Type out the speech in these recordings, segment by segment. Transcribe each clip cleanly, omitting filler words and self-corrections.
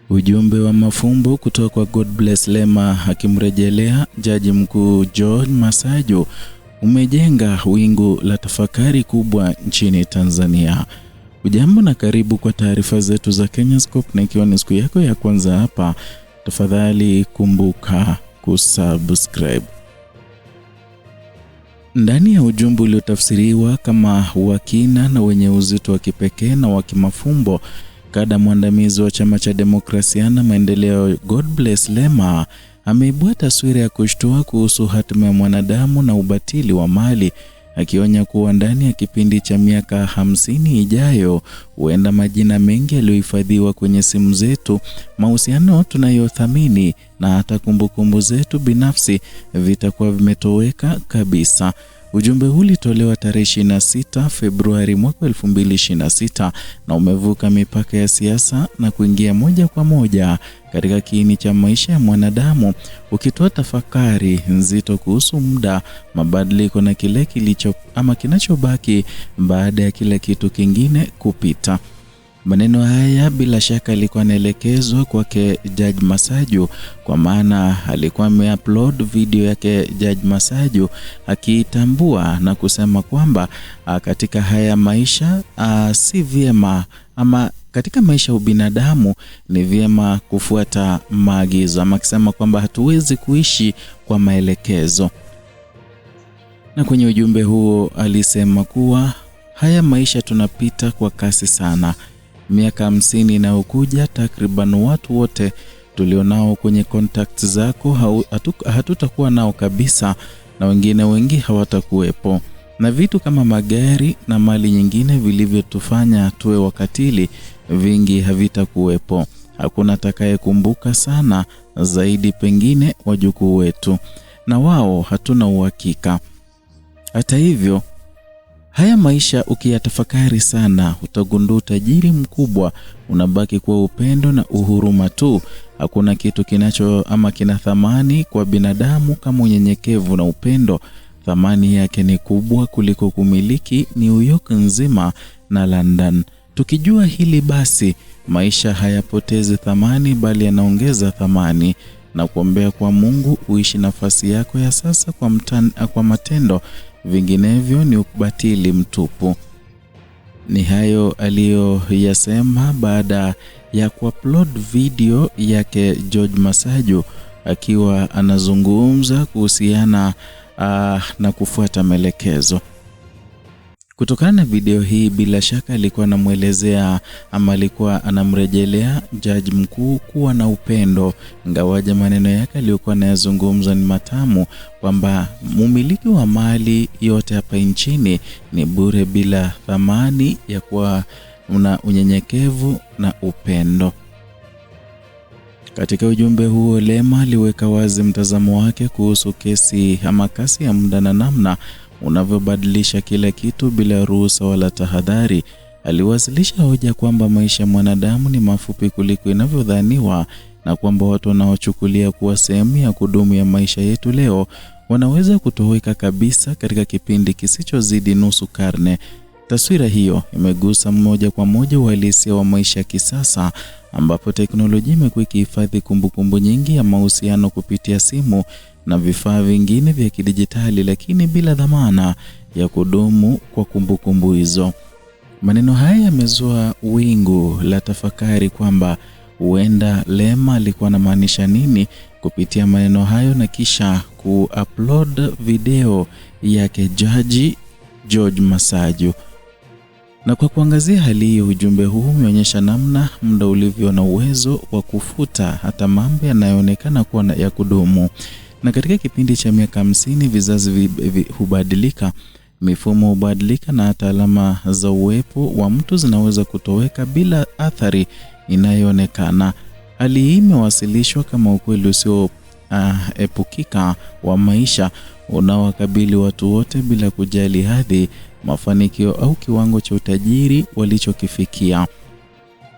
Ujumbe wa mafumbo kutoka kwa God Bless Lema akimrejelea Jaji Mkuu George Masaju umejenga wingu la tafakari kubwa nchini Tanzania. Ujambo na karibu kwa taarifa zetu za Kenyascope, na ikiwa ni siku yako ya kwanza hapa, tafadhali kumbuka kusubscribe. Ndani ya ujumbe uliotafsiriwa kama wakina na wenye uzito wa kipekee na wa kimafumbo, kada mwandamizi wa Chama cha Demokrasia na Maendeleo God Bless Lema ameibua taswira ya kushtua kuhusu hatima ya mwanadamu na ubatili wa mali, akionya kuwa ndani ya kipindi cha miaka 50 ijayo huenda majina mengi yaliyohifadhiwa kwenye simu zetu, mahusiano tunayothamini na hata kumbukumbu zetu binafsi vitakuwa vimetoweka kabisa. Ujumbe huu ulitolewa tarehe 26 Februari mwaka 2026 na umevuka mipaka ya siasa na kuingia moja kwa moja katika kiini cha maisha ya mwanadamu, ukitoa tafakari nzito kuhusu muda, mabadiliko na kile kinachobaki baada ya kila kitu kingine kupita. Maneno haya bila shaka alikuwa anaelekezwa kwake Jaji Masaju, kwa maana alikuwa ameupload video yake Jaji Masaju akitambua na kusema kwamba katika haya maisha si vyema, ama katika maisha ya ubinadamu ni vyema kufuata maagizo, ama akisema kwamba hatuwezi kuishi kwa maelekezo. Na kwenye ujumbe huo alisema kuwa haya maisha tunapita kwa kasi sana. Miaka 50 inayokuja, takriban watu wote tulionao kwenye contact zako hatutakuwa nao kabisa, na wengine wengi hawatakuwepo. Na vitu kama magari na mali nyingine vilivyotufanya tuwe wakatili vingi havitakuwepo. Hakuna atakayekumbuka sana zaidi, pengine wajukuu wetu, na wao hatuna uhakika. Hata hivyo, haya maisha ukiyatafakari sana, utagundua utajiri mkubwa unabaki kwa upendo na uhuruma tu. Hakuna kitu kina thamani kwa binadamu kama unyenyekevu na upendo. Thamani yake ni kubwa kuliko kumiliki New York nzima na London. Tukijua hili, basi maisha hayapotezi thamani, bali yanaongeza thamani, na kuombea kwa Mungu uishi nafasi yako ya sasa kwa matendo, vinginevyo ni ubatili mtupu. Ni hayo aliyoyasema baada ya kuupload video yake George Masaju akiwa anazungumza kuhusiana na kufuata maelekezo. Kutokana na video hii, bila shaka alikuwa anamuelezea ama alikuwa anamrejelea Jaji Mkuu kuwa na upendo, ingawaje maneno yake aliyokuwa anayazungumza ni matamu, kwamba mumiliki wa mali yote hapa nchini ni bure bila thamani ya kuwa una unyenyekevu na upendo. Katika ujumbe huo, Lema aliweka wazi mtazamo wake kuhusu kasi ya muda na namna unavyobadilisha kila kitu bila ruhusa wala tahadhari. Aliwasilisha hoja kwamba maisha ya mwanadamu ni mafupi kuliko inavyodhaniwa, na kwamba watu wanaochukulia kuwa sehemu ya kudumu ya maisha yetu leo wanaweza kutoweka kabisa katika kipindi kisichozidi nusu karne. Taswira hiyo imegusa moja kwa moja uhalisia wa maisha ya kisasa, ambapo teknolojia imekuwa ikihifadhi kumbukumbu nyingi ya mahusiano kupitia simu na vifaa vingine vya kidijitali, lakini bila dhamana ya kudumu kwa kumbukumbu hizo. Maneno haya yamezua wingu la tafakari kwamba huenda Lema alikuwa anamaanisha nini kupitia maneno hayo, na kisha kuupload video yake Jaji George Masaju. Na kwa kuangazia hali hiyo, ujumbe huu umeonyesha namna muda ulivyo na uwezo wa kufuta hata mambo yanayoonekana kuwa ya kudumu. Na katika kipindi cha miaka 50, vizazi hubadilika, mifumo hubadilika, na hata alama za uwepo wa mtu zinaweza kutoweka bila athari inayoonekana. Hali hii imewasilishwa kama ukweli usio epukika wa maisha unaowakabili watu wote bila kujali hadhi, mafanikio au kiwango cha utajiri walichokifikia.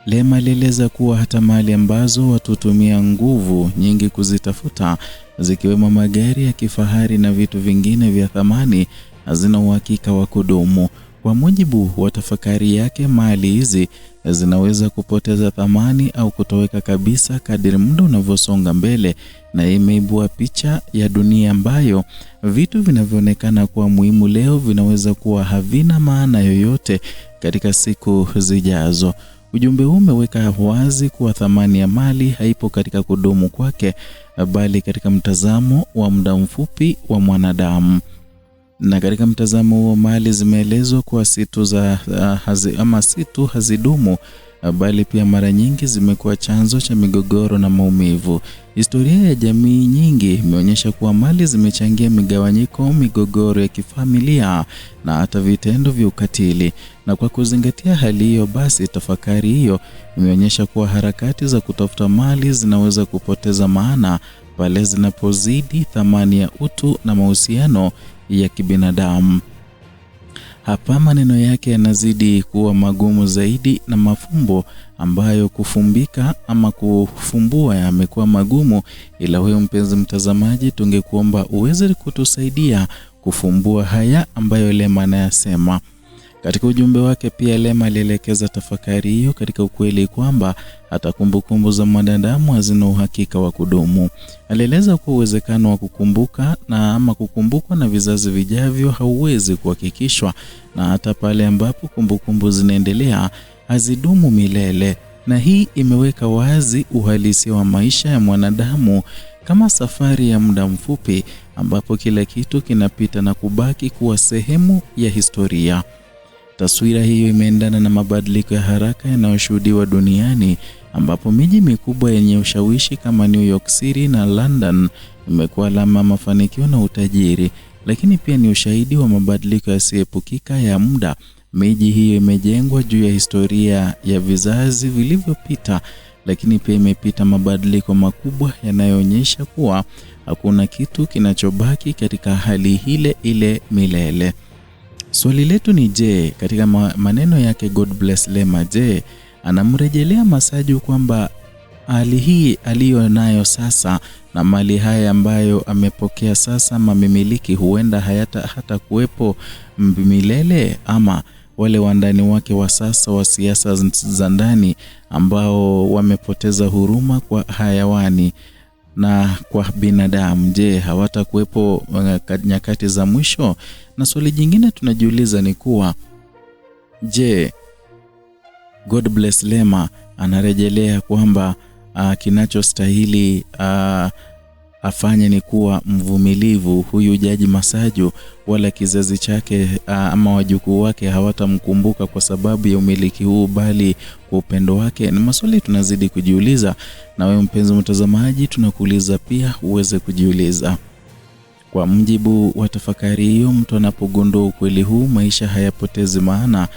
Lema alieleza kuwa hata mali ambazo watu hutumia nguvu nyingi kuzitafuta, zikiwemo magari ya kifahari na vitu vingine vya thamani, hazina uhakika wa kudumu. Kwa mujibu wa tafakari yake, mali hizi zinaweza kupoteza thamani au kutoweka kabisa kadiri muda unavyosonga mbele, na imeibua picha ya dunia ambayo vitu vinavyoonekana kuwa muhimu leo vinaweza kuwa havina maana yoyote katika siku zijazo. Ujumbe huu umeweka wazi kuwa thamani ya mali haipo katika kudumu kwake, bali katika mtazamo wa muda mfupi wa mwanadamu. Na katika mtazamo huo, mali zimeelezwa kuwa si tu hazidumu, bali pia mara nyingi zimekuwa chanzo cha migogoro na maumivu. Historia ya jamii nyingi imeonyesha kuwa mali zimechangia migawanyiko, migogoro ya kifamilia na hata vitendo vya ukatili. Na kwa kuzingatia hali hiyo, basi tafakari hiyo imeonyesha kuwa harakati za kutafuta mali zinaweza kupoteza maana pale zinapozidi thamani ya utu na mahusiano ya kibinadamu. Hapa maneno yake yanazidi kuwa magumu zaidi, na mafumbo ambayo kufumbika ama kufumbua yamekuwa magumu. Ila wewe mpenzi mtazamaji, tungekuomba uweze kutusaidia kufumbua haya ambayo Lema anayasema. Katika ujumbe wake pia Lema alielekeza tafakari hiyo katika ukweli kwamba hata kumbukumbu za mwanadamu hazina uhakika wa kudumu. Alieleza kuwa uwezekano wa kukumbukwa na vizazi vijavyo hauwezi kuhakikishwa, na hata pale ambapo kumbukumbu zinaendelea hazidumu milele. Na hii imeweka wazi uhalisia wa maisha ya mwanadamu kama safari ya muda mfupi ambapo kila kitu kinapita na kubaki kuwa sehemu ya historia. Taswira hiyo imeendana na mabadiliko ya haraka yanayoshuhudiwa duniani, ambapo miji mikubwa yenye ushawishi kama New York City na London imekuwa alama mafanikio na utajiri, lakini pia ni ushahidi wa mabadiliko yasiyoepukika ya muda. Miji hiyo imejengwa juu ya historia ya vizazi vilivyopita, lakini pia imepita mabadiliko makubwa yanayoonyesha kuwa hakuna kitu kinachobaki katika hali ile ile milele. Swali letu ni je, katika maneno yake Godbless Lema, je, anamrejelea Masaju kwamba hali hii aliyo nayo sasa na mali haya ambayo amepokea sasa mamimiliki huenda hata kuwepo milele, ama wale wandani wake wa sasa wa siasa za ndani ambao wamepoteza huruma kwa hayawani na kwa binadamu, je, hawatakuwepo nyakati za mwisho? Na swali jingine tunajiuliza ni kuwa je, Godbless Lema anarejelea kwamba kinachostahili afanye ni kuwa mvumilivu huyu Jaji Masaju, wala kizazi chake ama wajukuu wake hawatamkumbuka kwa sababu ya umiliki huu, bali kwa upendo wake? Ni maswali tunazidi kujiuliza, na wewe mpenzi mtazamaji tunakuuliza pia uweze kujiuliza. Kwa mjibu wa tafakari hiyo, mtu anapogundua ukweli huu, maisha hayapotezi maana,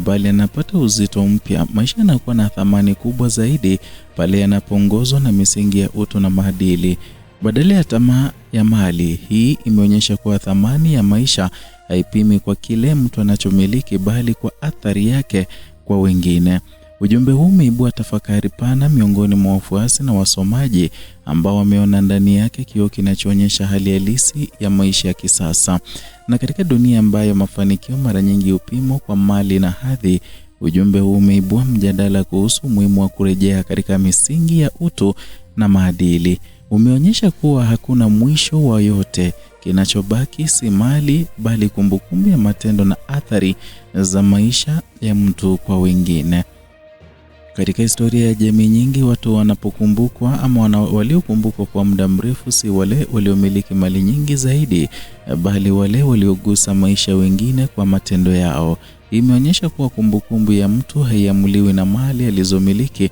bali anapata uzito mpya. Maisha yanakuwa na thamani kubwa zaidi pale yanapoongozwa na misingi ya utu na maadili, badala ya tamaa ya mali. Hii imeonyesha kuwa thamani ya maisha haipimi kwa kile mtu anachomiliki, bali kwa athari yake kwa wengine. Ujumbe huu umeibua tafakari pana miongoni mwa wafuasi na wasomaji ambao wameona ndani yake kioo kinachoonyesha hali halisi ya maisha ya kisasa. Na katika dunia ambayo mafanikio mara nyingi hupimwa kwa mali na hadhi, ujumbe huu umeibua mjadala kuhusu umuhimu wa kurejea katika misingi ya utu na maadili. Umeonyesha kuwa hakuna mwisho wa yote. Kinachobaki si mali, bali kumbukumbu ya matendo na athari za maisha ya mtu kwa wengine. Katika historia ya jamii nyingi, watu wanapokumbukwa ama waliokumbukwa kwa muda mrefu si wale waliomiliki mali nyingi zaidi, bali wale waliogusa maisha wengine kwa matendo yao. Imeonyesha kuwa kumbukumbu ya mtu haiamuliwi na mali alizomiliki,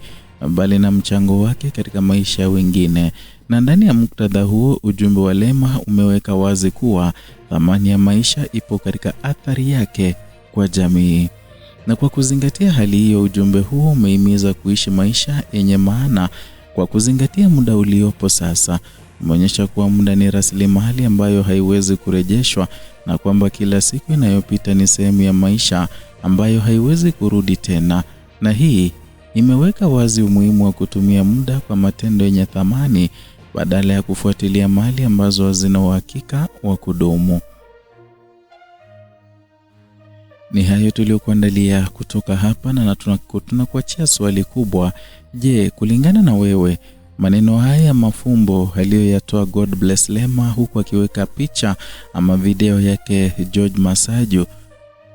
bali na mchango wake katika maisha ya wengine. Na ndani ya muktadha huo, ujumbe wa Lema umeweka wazi kuwa thamani ya maisha ipo katika athari yake kwa jamii. Na kwa kuzingatia hali hiyo, ujumbe huo umehimiza kuishi maisha yenye maana kwa kuzingatia muda uliopo sasa. Umeonyesha kuwa muda ni rasilimali ambayo haiwezi kurejeshwa, na kwamba kila siku inayopita ni sehemu ya maisha ambayo haiwezi kurudi tena. Na hii imeweka wazi umuhimu wa kutumia muda kwa matendo yenye thamani badala ya kufuatilia mali ambazo hazina uhakika wa kudumu. Ni hayo tuliokuandalia kutoka hapa, na tunakuachia swali kubwa. Je, kulingana na wewe, maneno haya mafumbo aliyoyatoa Godbless Lema huku akiweka picha ama video yake George Masaju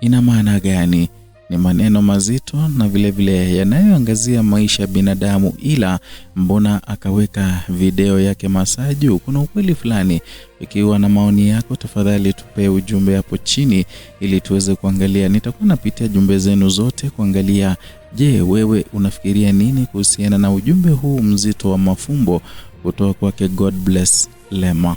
ina maana gani? Ni maneno mazito na vile vile yanayoangazia maisha ya binadamu, ila mbona akaweka video yake Masaju? Kuna ukweli fulani. Ikiwa na maoni yako, tafadhali tupe ujumbe hapo chini ili tuweze kuangalia. Nitakuwa napitia jumbe zenu zote kuangalia, je, wewe unafikiria nini kuhusiana na ujumbe huu mzito wa mafumbo kutoka kwake Godbless Lema?